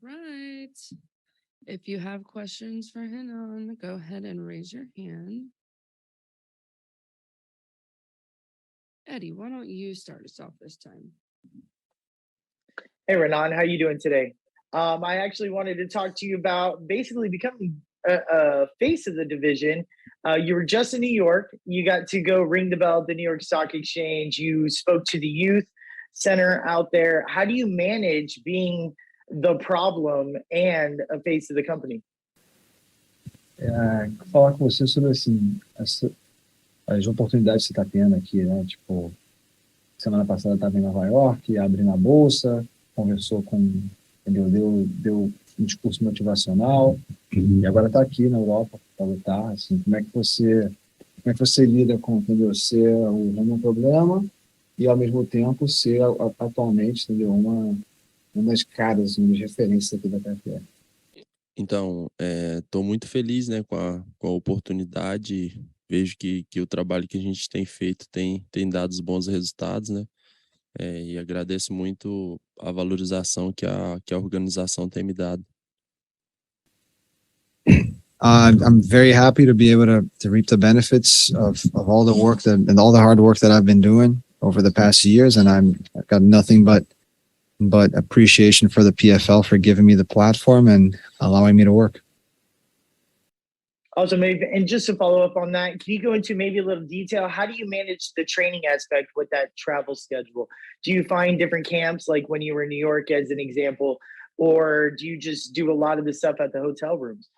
right. If you have questions for Renan, go ahead and raise your hand. Eddie, why don't you start us off this time? Hey, Renan, how you doing today? I actually wanted to talk to you about basically becoming a face of the division. You were just in New York. You got to go ring the bell at the New York Stock Exchange. You spoke to the youth center out there. How do you manage being the problem and a face of the company? Falar com você sobre assim, as oportunidades que você está tendo aqui, né? Tipo, semana passada estava em Nova York, abrindo a bolsa, conversou com, entendeu? Deu um discurso motivacional e agora está aqui na Europa para lutar. Assim, como é que você lida com, entendeu? Ser um problema e ao mesmo tempo ser atualmente, entendeu? Uma das caras, uma das referências aqui da PFL. Então, estou muito feliz, né, com a oportunidade. Vejo que o trabalho que a gente tem feito tem dado os bons resultados, né? E agradeço muito a valorização que a organização tem me dado. I'm very happy to be able to reap the benefits of all the work and all the hard work that I've been doing over the past years, and I've got nothing but appreciation for the PFL for giving me the platform and allowing me to work. Also, maybe, and just to follow up on that, can you go into maybe a little detail? How do you manage the training aspect with that travel schedule? Do you find different camps, like when you were in New York as an example, or do you just do a lot of the stuff at the hotel rooms?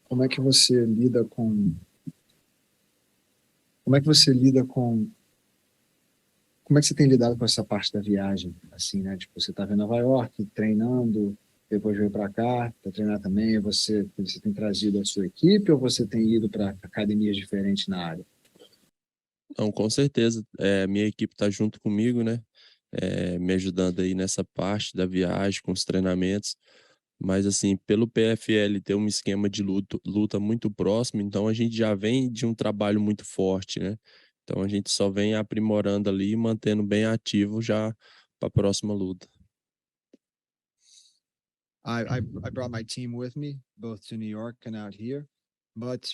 Como é que você lida com Como é que você tem lidado com essa parte da viagem? Assim, né? Tipo, você estava em Nova York treinando, depois veio para cá para treinar também. Você tem trazido a sua equipe ou você tem ido para academias diferentes na área? Não, com certeza. Minha equipe está junto comigo, né? Me ajudando aí nessa parte da viagem, com os treinamentos. Mas, assim, pelo PFL ter um esquema de luta muito próximo, então a gente já vem de um trabalho muito forte, né? Então a gente só vem aprimorando ali e mantendo bem ativo já para a próxima luta. I brought my team with me, both to New York and out here, but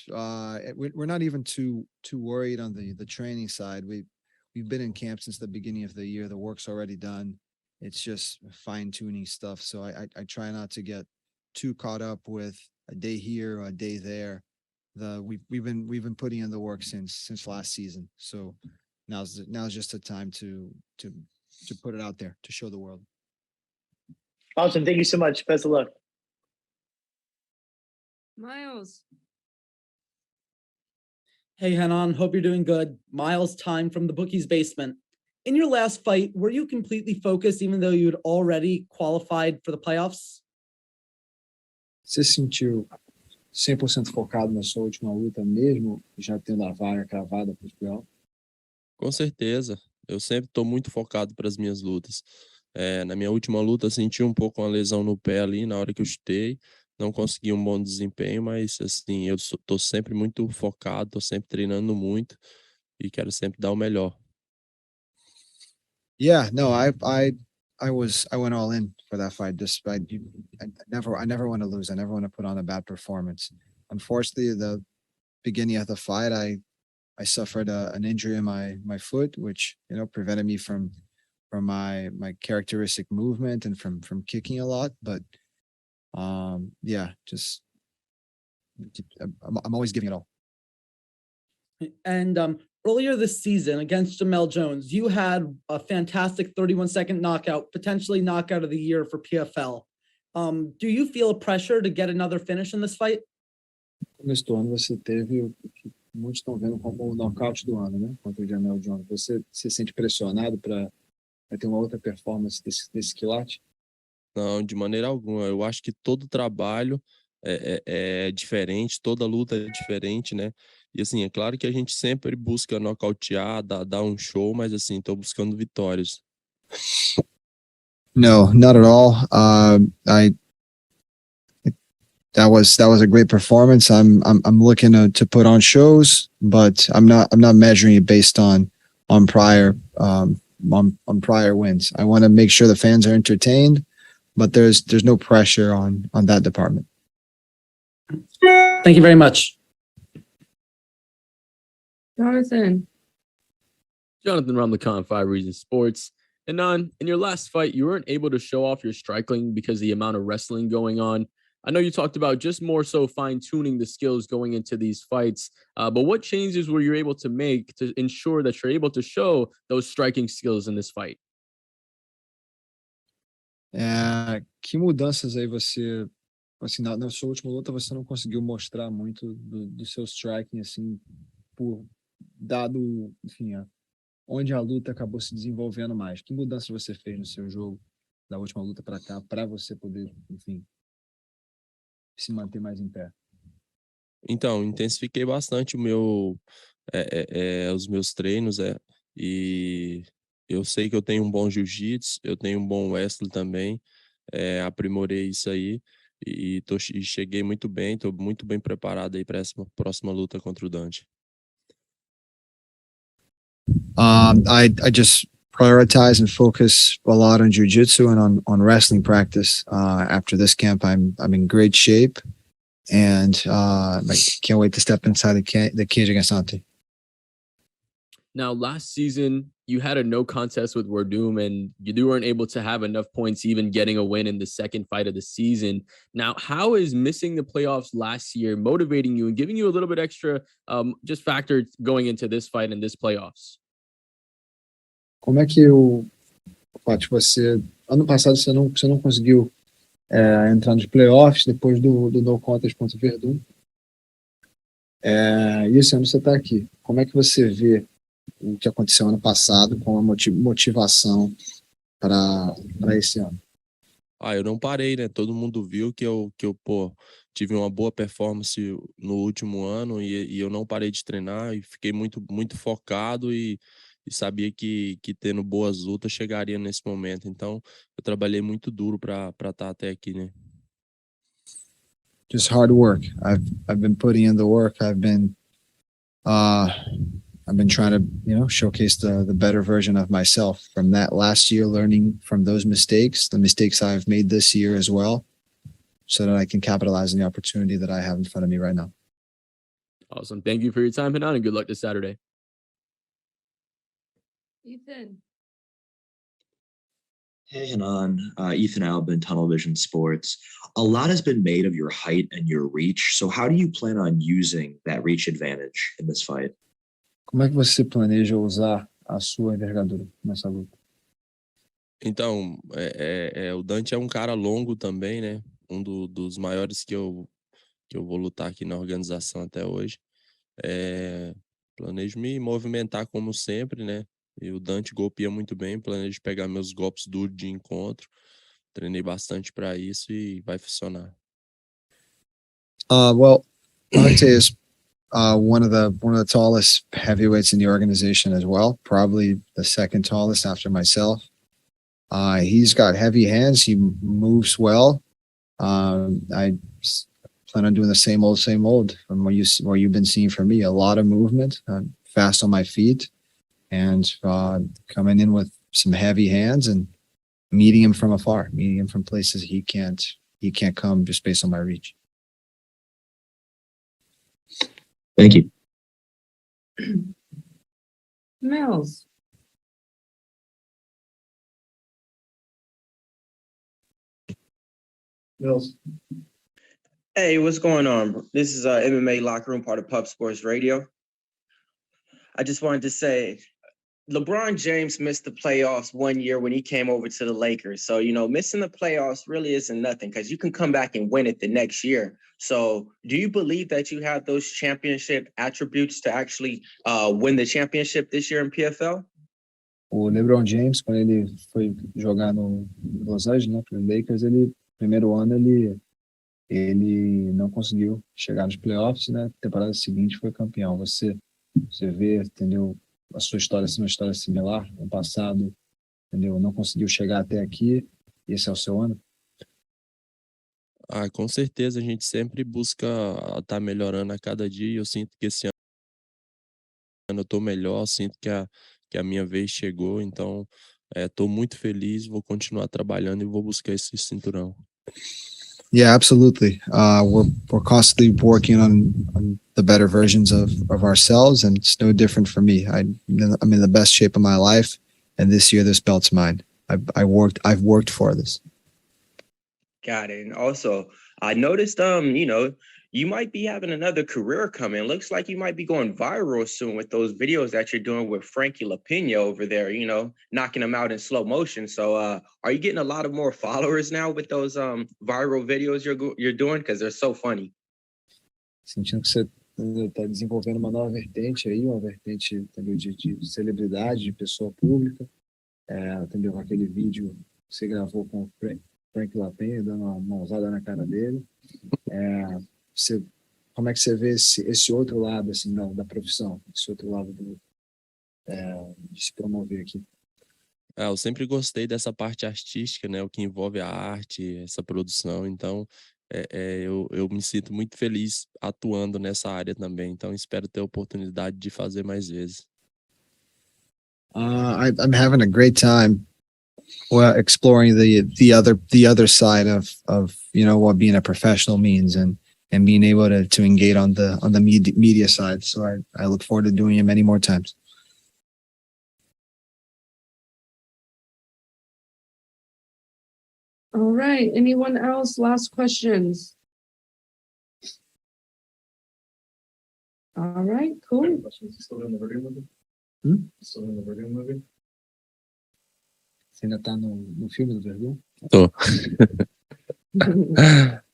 we're not even too worried on the training side. We've been in camp since the beginning of the year. The work's already done. It's just fine tuning stuff. So I try not to get too caught up with a day here or a day there. We've been putting in the work since last season. So now's just the time to put it out there to show the world. Awesome. Thank you so much. Best of luck. Miles. Hey, Renan, hope you're doing good. Miles Time from the Bookie's Basement. In your last fight, were you completely focused even though you'd already qualified for the playoffs? Você se sentiu 100% focado na sua última luta mesmo, já tendo a vaga cravada para os playoffs? Com certeza. Eu sempre estou muito focado para as minhas lutas. Na minha última luta, senti um pouco uma lesão no pé ali na hora que eu chutei. Não consegui um bom desempenho, mas assim, eu estou sempre muito focado, estou sempre treinando muito e quero sempre dar o melhor. Yeah, no, I went all in for that fight. Despite I never want to lose. I never want to put on a bad performance. Unfortunately, the beginning of the fight, I suffered an injury in my foot, which prevented me from my characteristic movement and from kicking a lot. But yeah, just I'm always giving it all. And earlier this season against Jamel Jones, you had a fantastic 31-second knockout, potentially knockout of the year for PFL. Do you feel a pressure to get another finish in this fight? Começo do ano você teve o que muitos estão vendo como o nocaute do ano, né? Contra o Jamel Jones. Você se sente pressionado para ter uma outra performance desse quilate? Não, de maneira alguma. Eu acho que todo trabalho é diferente, toda luta é diferente, né? E assim, é claro que a gente sempre busca nocautear, dar um show, mas assim, tô buscando vitórias. No, not at all. That was a great performance. I'm looking to put on shows, but I'm not measuring it based on prior wins. I want to make sure the fans are entertained. but there's no pressure on that department. Thank you very much. Jonathan. Jonathan Rumlicon, 5 Reasons Sports. Renan, in your last fight, you weren't able to show off your striking because of the amount of wrestling going on. I know you talked about just more so fine-tuning the skills going into these fights, but what changes were you able to make to ensure that you're able to show those striking skills in this fight? Que mudanças aí você, assim, na sua última luta você não conseguiu mostrar muito do seu striking, assim, por dado, enfim, onde a luta acabou se desenvolvendo mais? Que mudanças você fez no seu jogo da última luta para cá, para você poder, enfim, se manter mais em pé? Então, intensifiquei bastante os meus treinos, e eu sei que eu tenho um bom jiu-jitsu, eu tenho um bom wrestling também, aprimorei isso aí e cheguei muito bem, estou muito bem preparado aí para essa próxima luta contra o Dante. I just prioritize and focus a lot on jiu-jitsu and on wrestling practice. After this camp, I'm in great shape, and I can't wait to step inside the cage against Ante. Now, last season, you had a no contest with Werdum, and you weren't able to have enough points, even getting a win in the second fight of the season. Now, how is missing the playoffs last year motivating you and giving you a little bit extra just factor going into this fight and this playoffs? Como é que Paty, você ano passado você não conseguiu entrar nos playoffs depois do no contest contra o Verdun. E esse ano você está aqui. Como é que você vê o que aconteceu ano passado com a motivação para esse ano? Eu não parei, né? Todo mundo viu que eu tive uma boa performance no último ano e eu não parei de treinar e fiquei muito, muito focado e sabia que tendo boas lutas chegaria nesse momento. Então, eu trabalhei muito duro para estar até aqui, né? Just hard work. I've been putting in the work. I've been trying to, showcase the better version of myself from that last year, learning from those mistakes, the mistakes I've made this year as well, so that I can capitalize on the opportunity that I have in front of me right now. Awesome. Thank you for your time, Renan, and good luck this Saturday. Ethan. Hey, Hanan. Ethan Albin, Tunnel Vision Sports. A lot has been made of your height and your reach. So how do you plan on using that reach advantage in this fight? Como é que você planeja usar a sua envergadura nessa luta? Então, o Dante é um cara longo também, né? Dos maiores que eu vou lutar aqui na organização até hoje. Planejo me movimentar como sempre, né? E o Dante golpeia muito bem, planejo pegar meus golpes duros de encontro. Treinei bastante para isso e vai funcionar. Well, Ante is one of the tallest heavyweights in the organization as well, probably the second tallest after myself. He's got heavy hands. He moves well. I plan on doing the same old from what you've been seeing from me. A lot of movement, fast on my feet, and coming in with some heavy hands and meeting him from afar, meeting him from places he can't come just based on my reach. Thank you. Mills. Mills. Hey, what's going on? This is MMA Locker Room, part of Pub Sports Radio. I just wanted to say, LeBron James missed the playoffs one year when he came over to the Lakers. So, missing the playoffs really isn't nothing because you can come back and win it the next year. So do you believe that you have those championship attributes to actually win the championship this year in PFL? O LeBron James, quando ele foi jogar no Los Angeles, né, pro Lakers, primeiro ano ele não conseguiu chegar nos playoffs, né? Temporada seguinte foi campeão. Você vê, entendeu? A sua história sendo uma história similar. No passado, entendeu? Não conseguiu chegar até aqui. Esse é o seu ano? Com certeza, a gente sempre busca estar melhorando a cada dia e eu sinto que esse ano eu estou melhor, sinto que a minha vez chegou, então Estou muito feliz, vou continuar trabalhando e vou buscar esse cinturão. Yeah, absolutely. We're constantly working on the better versions of ourselves, and it's no different for me. I'm in the best shape of my life, and this year this belt's mine. I've worked for this. Got it. And also, I noticed, you might be having another career coming. Looks like you might be going viral soon with those videos that you're doing with Frankie Lapena over there, knocking them out in slow motion. So, are you getting a lot of more followers now with those viral videos you're doing? Because they're so funny. Sentindo que você está desenvolvendo uma nova vertente aí, uma vertente entendeu, de celebridade, de pessoa pública. Entendeu? Com aquele vídeo que você gravou com o Frank Lapena, dando uma mãozada na cara dele. Como é que você vê esse outro lado assim, da profissão, esse outro lado de se promover aqui? Eu sempre gostei dessa parte artística, né? O que envolve a arte, essa produção. Então, eu me sinto muito feliz atuando nessa área também. Então, espero ter a oportunidade de fazer mais vezes. I'm having a great time exploring the other side of what being a professional means and being able to engage on the media side. So I look forward to doing it many more times. All right. Anyone else? Last questions. All right, cool. Você ainda está no filme do Verdun? Tô.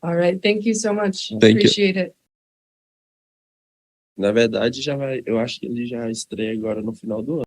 All right. Thank you so much. Thank you. Appreciate it. Na verdade, eu acho que ele já estreia agora no final do ano.